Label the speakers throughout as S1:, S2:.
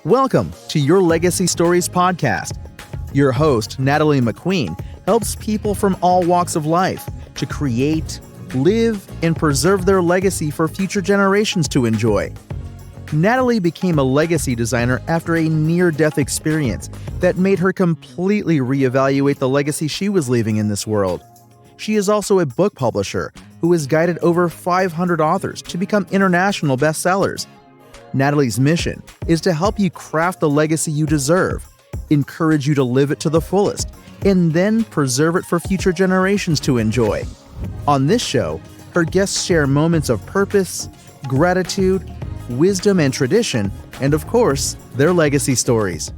S1: Welcome to Your Legacy Stories podcast. Your host, Natalie McQueen, helps people from all walks of life to create, live, and preserve their legacy for future generations to enjoy. Natalie became a legacy designer after a near-death experience that made her completely reevaluate the legacy she was leaving in this world. She is also a book publisher who has guided over 500 authors to become international bestsellers. Natalie's mission is to help you craft the legacy you deserve, encourage you to live it to the fullest, and then preserve it for future generations to enjoy. On this show, her guests share moments of purpose, gratitude, wisdom and tradition, and of course, their legacy stories.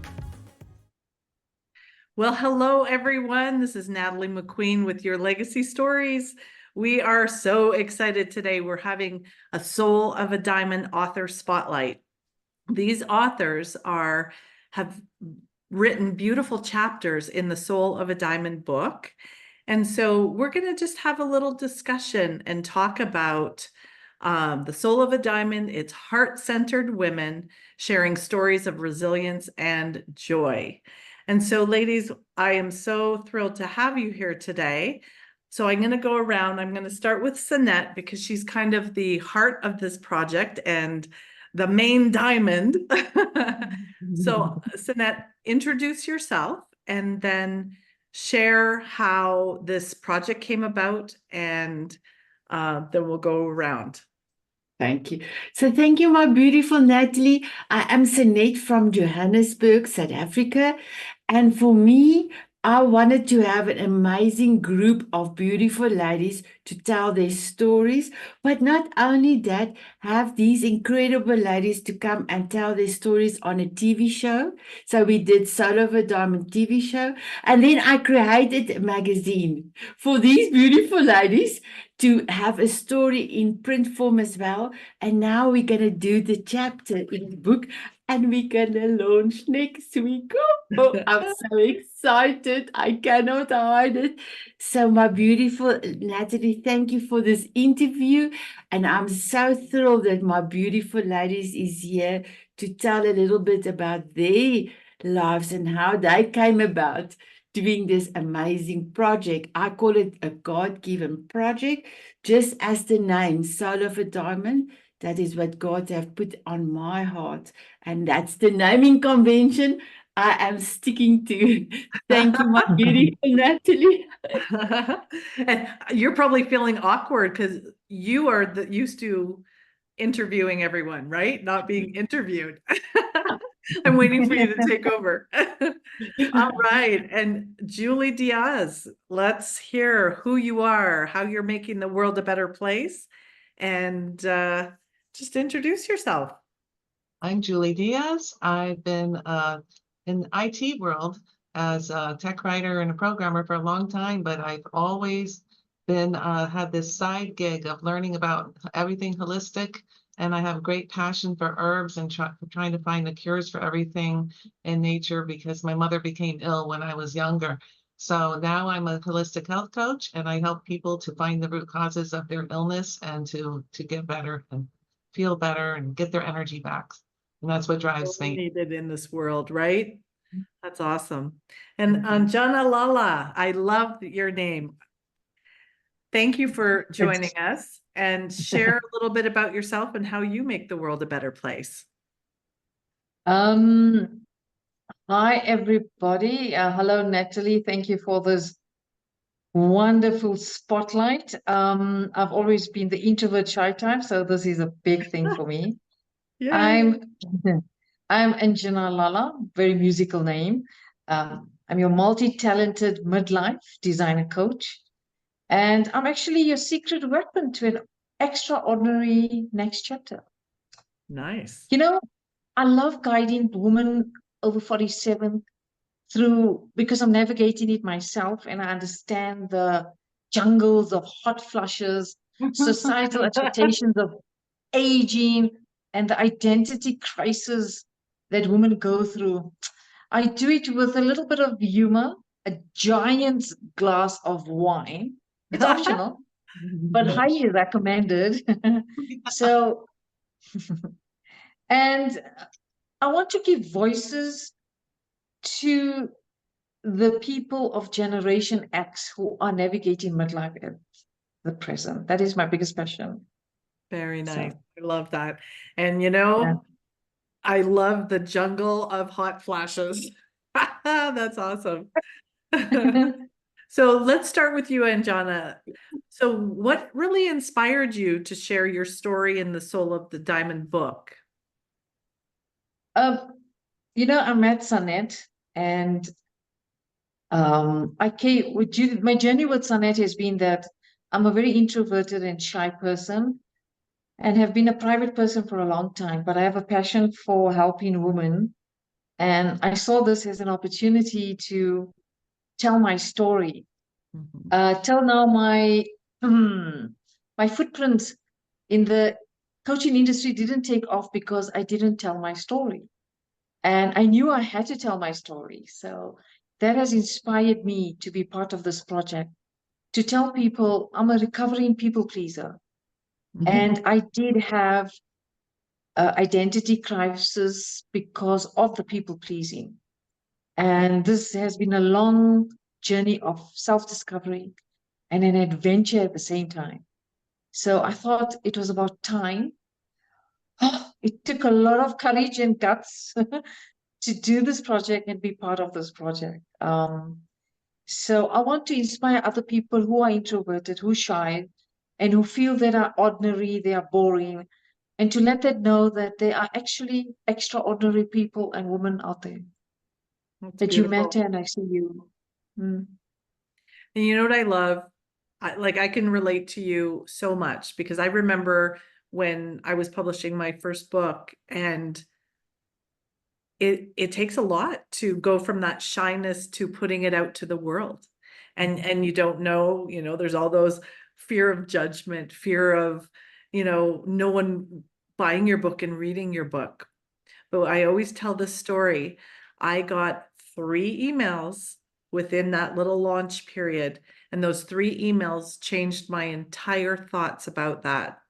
S2: Well, hello, everyone. This is Natalie McQueen with Your Legacy Stories. We are so excited today. We're having a Soul of a Diamond author spotlight. These authors have written beautiful chapters in the Soul of a Diamond book. And so we're going to just have a little discussion and talk about the Soul of a Diamond. It's heart-centered women sharing stories of resilience and joy. And so, ladies, I am so thrilled to have you here today. So I'm going to go around. I'm going to start with Sanette because she's kind of the heart of this project and the main diamond. So, Sanette, introduce yourself and then share how this project came about, and then we'll go around.
S3: Thank you. So thank you, my beautiful Natalie. I am Sanette from Johannesburg, South Africa. And for me, I wanted to have an amazing group of beautiful ladies to tell their stories, but not only that, have these incredible ladies to come and tell their stories on a TV show. So we did Soul of a Diamond TV show, and then I created a magazine for these beautiful ladies to have a story in print form as well. And now we're going to do the chapter in the book, and we're going to launch next week. Oh, I'm so excited. I cannot hide it. So my beautiful Natalie, thank you for this interview. And I'm so thrilled that my beautiful ladies is here to tell a little bit about their lives and how they came about doing this amazing project. I call it a God-given project, just as the name Soul of a Diamond. That is what God have put on my heart, and that's the naming convention I am sticking to. Thank you, my beautiful Natalie.
S2: And you're probably feeling awkward because you are used to interviewing everyone, right? Not being interviewed. I'm waiting for you to take over. All right. And Julie Diaz, let's hear who you are, how you're making the world a better place, and just introduce yourself.
S4: I'm Julie Diaz. I've been in the IT world as a tech writer and a programmer for a long time, but I've always been had this side gig of learning about everything holistic. And I have a great passion for herbs and trying to find the cures for everything in nature because my mother became ill when I was younger. So now I'm a holistic health coach, and I help people to find the root causes of their illness and to get better and feel better and get their energy back. And that's what drives me.
S2: Needed in this world, right? That's awesome. And Anjana Lala, I love your name. Thank you for joining us, and share a little bit about yourself and how you make the world a better place.
S5: Hi, everybody. Hello, Natalie. Thank you for this wonderful spotlight. I've always been the introvert shy type, so this is a big thing for me. I'm Anjana Lala, very musical name. I'm your multi-talented midlife designer coach. And I'm actually your secret weapon to an extraordinary next chapter.
S2: Nice.
S5: You know, I love guiding women over 47 through, because I'm navigating it myself and I understand the jungles of hot flushes, societal expectations of aging, and the identity crisis that women go through. I do it with a little bit of humor, a giant glass of wine. It's optional, but highly recommended. So, and I want to give voices to the people of Generation X who are navigating midlife at the present. That is my biggest passion.
S2: Very nice.
S5: So,
S2: I love that. And you
S5: yeah.
S2: know, I love the jungle of hot flashes. That's awesome. So let's start with you, Anjana. So what really inspired you to share your story in the Soul of the Diamond book?
S5: I met Sanette, and my journey with Sanette has been that I'm a very introverted and shy person and have been a private person for a long time, but I have a passion for helping women. And I saw this as an opportunity to tell my story, tell now my footprint in the coaching industry didn't take off because I didn't tell my story. And I knew I had to tell my story. So that has inspired me to be part of this project, to tell people I'm a recovering people pleaser. And I did have identity crisis because of the people pleasing. And this has been a long journey of self-discovery and an adventure at the same time. So I thought it was about time. It took a lot of courage and guts to do this project and be part of this project. So I want to inspire other people who are introverted, who are shy, and who feel they are ordinary, they are boring, and to let them know that there are actually extraordinary people and women out there.
S2: That's
S5: That you
S2: beautiful.
S5: matter and I see you. Mm.
S2: And you know what I love? I can relate to you so much because I remember when I was publishing my first book, and it takes a lot to go from that shyness to putting it out to the world. And you don't know, there's all those fear of judgment, fear of, no one buying your book and reading your book. But I always tell this story. I got 3 emails within that little launch period, and those 3 emails changed my entire thoughts about that.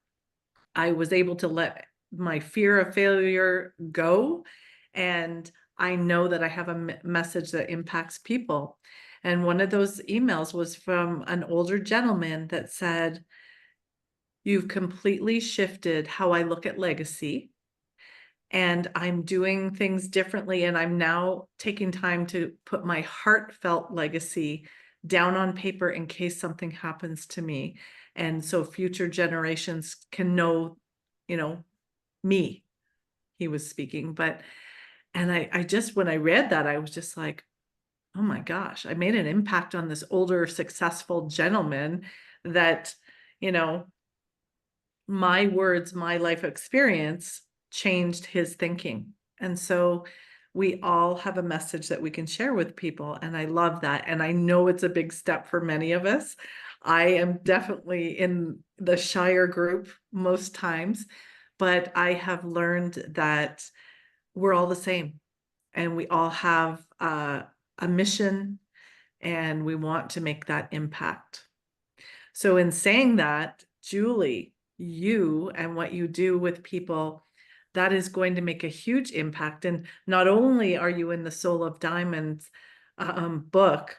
S2: I was able to let my fear of failure go, and I know that I have a message that impacts people. And one of those emails was from an older gentleman that said, "You've completely shifted how I look at legacy, and I'm doing things differently, and I'm now taking time to put my heartfelt legacy down on paper in case something happens to me, and so future generations can know, me." He was speaking, and I just, when I read that, I was just like, oh my gosh, I made an impact on this older, successful gentleman that, you know, my words, my life experience changed his thinking. And so we all have a message that we can share with people. And I love that. And I know it's a big step for many of us. I am definitely in the shyer group most times, but I have learned that we're all the same, and we all have a mission, and we want to make that impact. So in saying that, Julie, you and what you do with people, that is going to make a huge impact. And not only are you in the Soul of Diamonds book,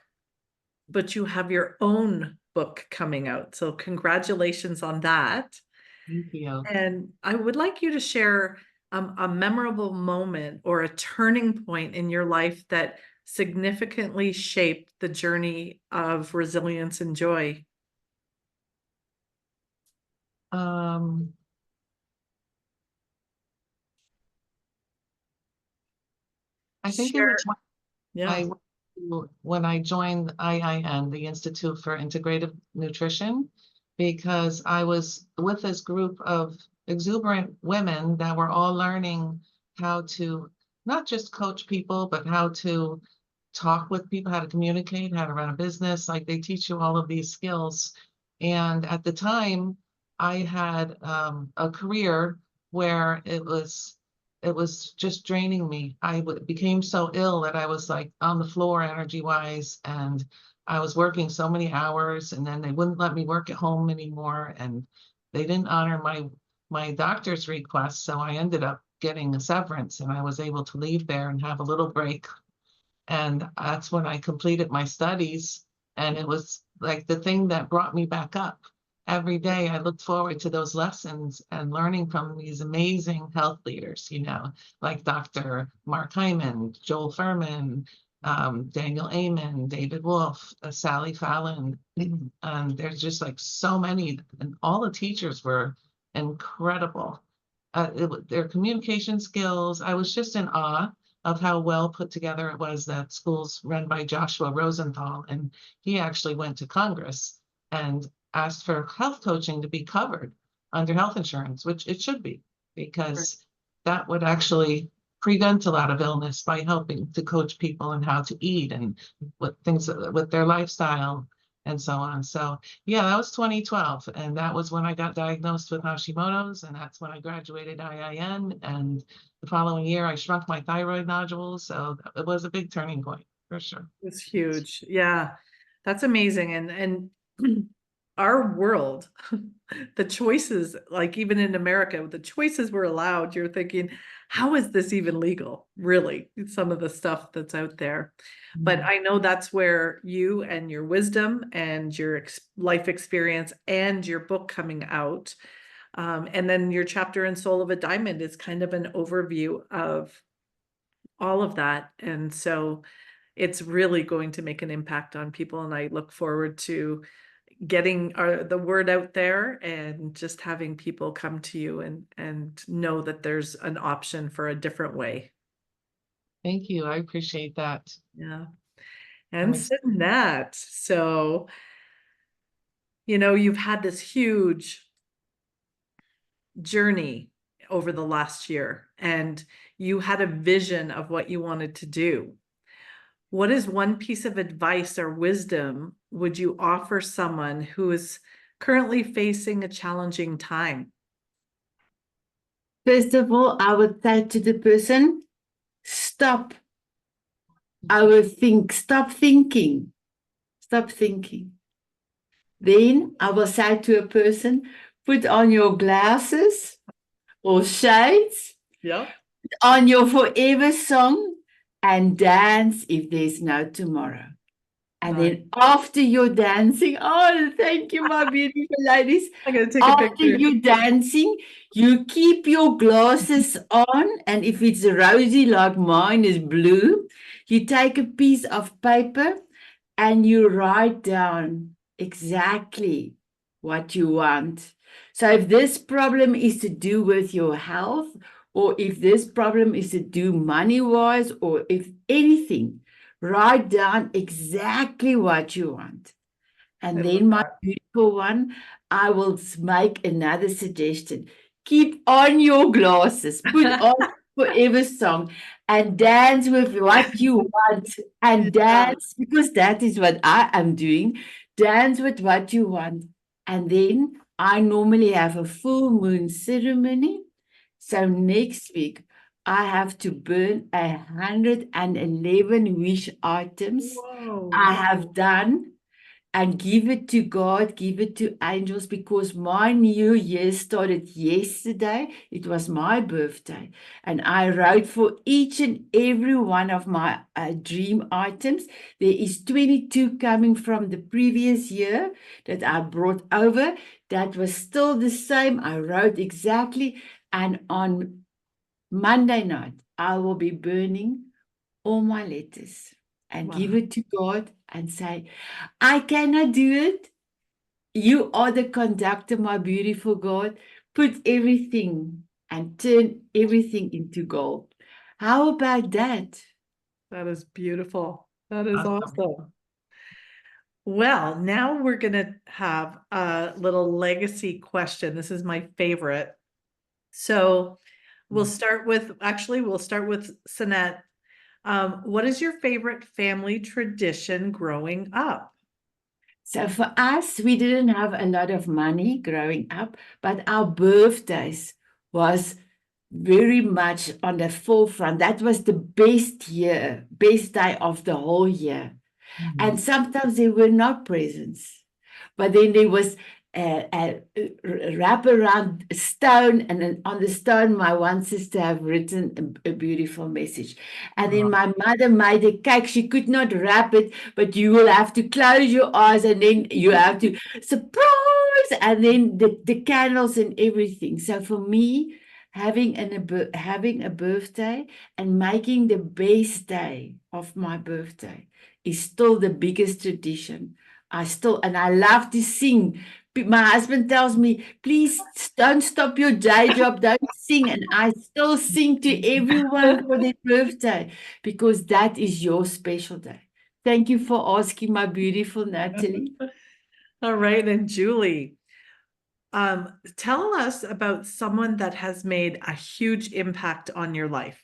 S2: but you have your own book coming out. So congratulations on that.
S4: Thank you.
S2: And I would like you to share a memorable moment or a turning point in your life that significantly shaped the journey of resilience and joy.
S4: I think it was
S2: Yeah.
S4: when I joined IIN, the Institute for Integrative Nutrition, because I was with this group of exuberant women that were all learning how to not just coach people, but how to talk with people, how to communicate, how to run a business. Like, they teach you all of these skills. And at the time, I had a career where it was just draining me. I became so ill that I was like on the floor energy wise, and I was working so many hours, and then they wouldn't let me work at home anymore, and they didn't honor my doctor's request. So I ended up getting a severance, and I was able to leave there and have a little break. And that's when I completed my studies. And it was like the thing that brought me back up. Every day I looked forward to those lessons and learning from these amazing health leaders, like Dr. Mark Hyman, Joel Furman, Daniel Amen, David Wolf, Sally Fallon. And there's just like so many, and all the teachers were incredible. Their communication skills, I was just in awe of how well put together it was. That school's run by Joshua Rosenthal, and he actually went to Congress and asked for health coaching to be covered under health insurance, which it should be, because that would actually prevent a lot of illness by helping to coach people on how to eat and what things with their lifestyle and so on. So yeah, that was 2012, and that was when I got diagnosed with Hashimoto's, and that's when I graduated IIN, and the following year I shrunk my thyroid nodules. So it was a big turning point for sure.
S2: It's huge. Yeah, that's amazing. And our world, the choices, like even in America, the choices were allowed. You're thinking, how is this even legal? Really, some of the stuff that's out there. But I know that's where you and your wisdom and your life experience and your book coming out, and then your chapter in Soul of a Diamond is kind of an overview of all of that. And so it's really going to make an impact on people. And I look forward to getting the word out there and just having people come to you and know that there's an option for a different way.
S4: Thank you. I appreciate that.
S2: Yeah. And Sinette, so, you've had this huge journey over the last year, and you had a vision of what you wanted to do. What is one piece of advice or wisdom would you offer someone who is currently facing a challenging time?
S3: First of all, I would say to the person, stop. I would think, stop thinking. Stop thinking. Then I will say to a person, put on your glasses or shades,
S2: Yeah.
S3: on your forever song, and dance if there's no tomorrow. And then after you're dancing, oh, thank you, my beautiful ladies.
S2: I'm going to take a
S3: After
S2: picture.
S3: you're dancing, you keep your glasses on. And if it's rosy like mine is blue, you take a piece of paper and you write down exactly what you want. So if this problem is to do with your health, or if this problem is to do money-wise, or if anything, write down exactly what you want. And then my beautiful one, I will make another suggestion. Keep on your glasses, put on forever song, and dance with what you want. And dance, because that is what I am doing. Dance with what you want. And then I normally have a full moon ceremony. So next week, I have to burn 111 wish items.
S2: Whoa.
S3: I have done, and give it to God, give it to angels, because my new year started yesterday. It was my birthday. And I wrote for each and every one of my dream items. There is 22 coming from the previous year that I brought over. That was still the same. I wrote exactly. And on Monday night, I will be burning all my letters and give it to God and say, I cannot do it. You are the conductor, my beautiful God. Put everything and turn everything into gold. How about that?
S2: That is beautiful. That is awesome. Well, now we're going to have a little legacy question. This is my favorite. So we'll start with Sinette. What is your favorite family tradition growing up?
S3: So for us, we didn't have a lot of money growing up, but our birthdays was very much on the forefront. That was the best day of the whole year. And sometimes there were not presents, but then there was wrap around a stone, and then on the stone my one sister have written a beautiful message. And then my mother made a cake. She could not wrap it, but you will have to close your eyes, and then you have to surprise, and then the candles and everything. So for me, having a birthday and making the best day of my birthday is still the biggest tradition. And I love to sing. My husband tells me, please don't stop your day job, don't sing. And I still sing to everyone for their birthday, because that is your special day. Thank you for asking, my beautiful Natalie.
S2: All right, and Julie, tell us about someone that has made a huge impact on your life.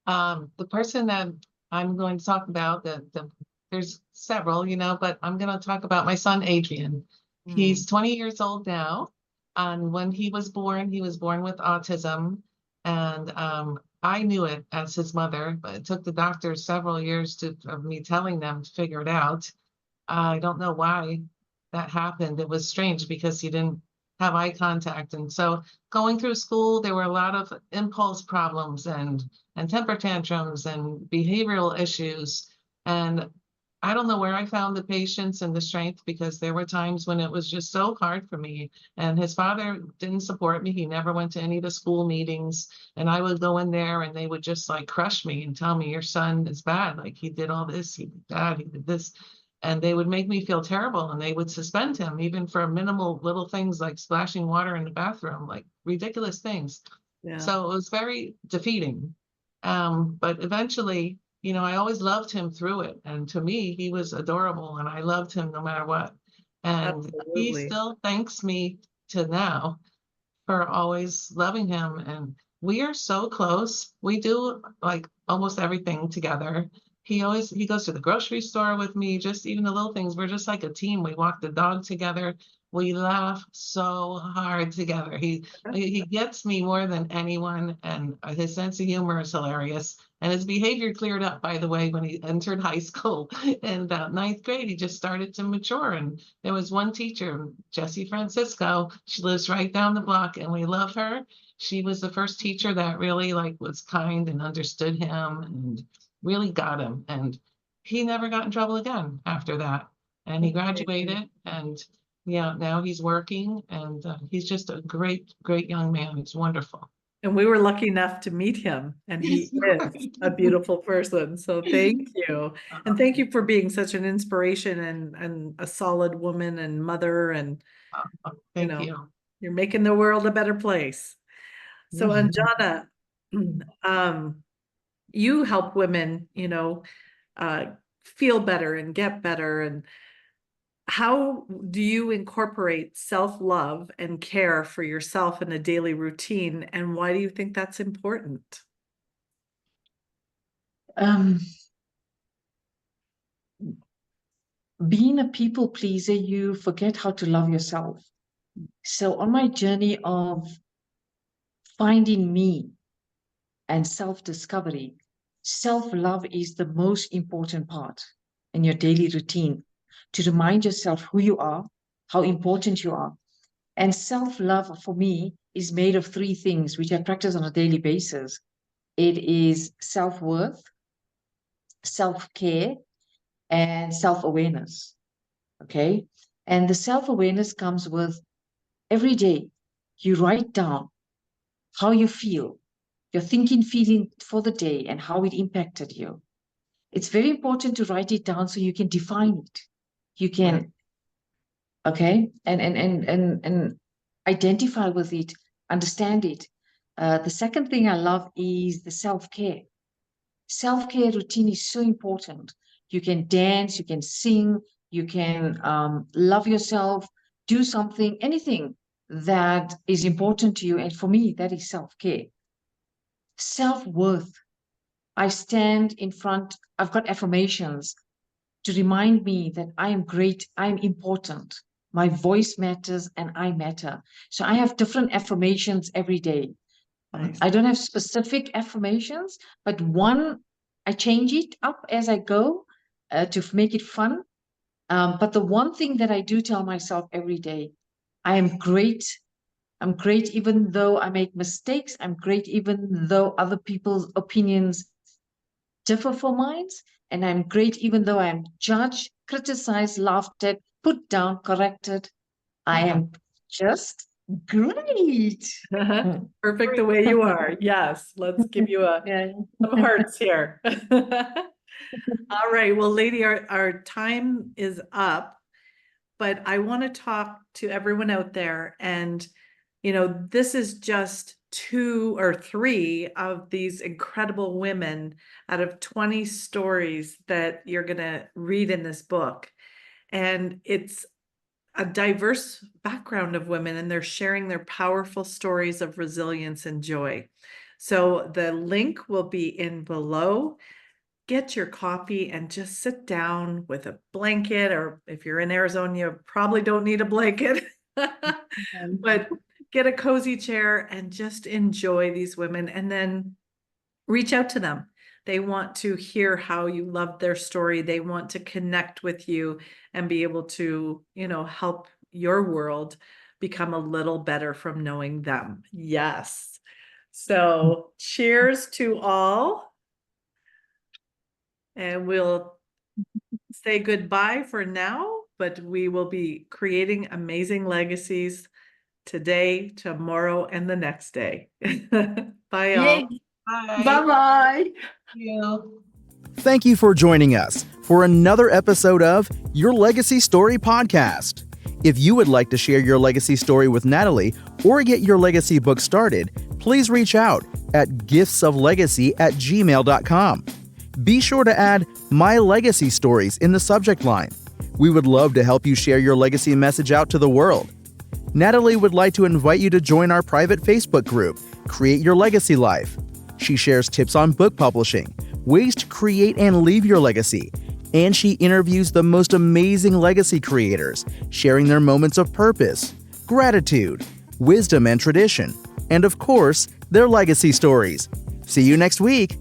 S4: The person that I'm going to talk about, there's several, but I'm going to talk about my son, Adrian. He's 20 years old now. And when he was born with autism. And I knew it as his mother, but it took the doctors several years of me telling them to figure it out. I don't know why that happened. It was strange because he didn't have eye contact. And so going through school, there were a lot of impulse problems and temper tantrums and behavioral issues. And I don't know where I found the patience and the strength, because there were times when it was just so hard for me. And his father didn't support me. He never went to any of the school meetings. And I would go in there and they would just like crush me and tell me, your son is bad. Like, he did all this, he did that, he did this. And they would make me feel terrible, and they would suspend him even for minimal little things like splashing water in the bathroom, like ridiculous things.
S2: Yeah.
S4: So it was very defeating. But eventually, I always loved him through it. And to me, he was adorable, and I loved him no matter what. And he
S2: Absolutely.
S4: still thanks me to now for always loving him. And we are so close. We do like almost everything together. He goes to the grocery store with me, just even the little things. We're just like a team. We walk the dog together. We laugh so hard together. He gets me more than anyone, and his sense of humor is hilarious. And his behavior cleared up, by the way, when he entered high school. In about ninth grade, he just started to mature. And there was one teacher, Jessie Francisco. She lives right down the block, and we love her. She was the first teacher that really was kind and understood him and really got him. And he never got in trouble again after that. And he graduated, and now he's working, and he's just a great, great young man. He's wonderful.
S2: And we were lucky enough to meet him, and he is a beautiful person. So thank you. And thank you for being such an inspiration and a solid woman and mother. And,
S4: Thank you.
S2: You're making the world a better place. So, Anjana, you help women, feel better and get better. And how do you incorporate self-love and care for yourself in a daily routine? And why do you think that's important?
S5: Being a people pleaser, you forget how to love yourself. So on my journey of finding me and self-discovery, self-love is the most important part in your daily routine, to remind yourself who you are, how important you are. And self-love for me is made of three things, which I practice on a daily basis. It is self-worth, self-care, and self-awareness. Okay. And the self-awareness comes with every day you write down how you feel, your thinking, feeling for the day, and how it impacted you. It's very important to write it down so you can define it. You can, okay, and identify with it, understand it. The second thing I love is the self-care. Self-care routine is so important. You can dance, you can sing, you can love yourself, do something, anything that is important to you. And for me, that is self-care. Self-worth. I stand in front, I've got affirmations to remind me that I am great, I'm important, my voice matters, and I matter. So I have different affirmations every day.
S2: Nice.
S5: I don't have specific affirmations, but one, I change it up as I go to make it fun. But the one thing that I do tell myself every day, I am great. I'm great even though I make mistakes. I'm great even though other people's opinions differ from mine. And I'm great even though I'm judged, criticized, laughed at, put down, corrected. I am just great.
S2: Perfect the way you are. Yes, let's give you
S5: Yeah.
S2: some hearts here. All right, well, lady, our time is up, but I want to talk to everyone out there. And, this is just 2 or 3 of these incredible women out of 20 stories that you're going to read in this book. And it's a diverse background of women, and they're sharing their powerful stories of resilience and joy. So the link will be in below. Get your copy and just sit down with a blanket, or if you're in Arizona, you probably don't need a blanket, but get a cozy chair and just enjoy these women, and then reach out to them. They want to hear how you loved their story. They want to connect with you and be able to, help your world become a little better from knowing them. Yes. So cheers to all. And we'll say goodbye for now, but we will be creating amazing legacies today, tomorrow, and the next day. Bye, all.
S3: Yes.
S4: Bye.
S3: Bye-bye.
S4: Thank you.
S1: Thank you for joining us for another episode of Your Legacy Story Podcast. If you would like to share your legacy story with Natalie or get your legacy book started, please reach out at giftsoflegacy@gmail.com. Be sure to add My Legacy Stories in the subject line. We would love to help you share your legacy message out to the world. Natalie would like to invite you to join our private Facebook group, Create Your Legacy Life. She shares tips on book publishing, ways to create and leave your legacy, and she interviews the most amazing legacy creators, sharing their moments of purpose, gratitude, wisdom, and tradition, and of course, their legacy stories. See you next week.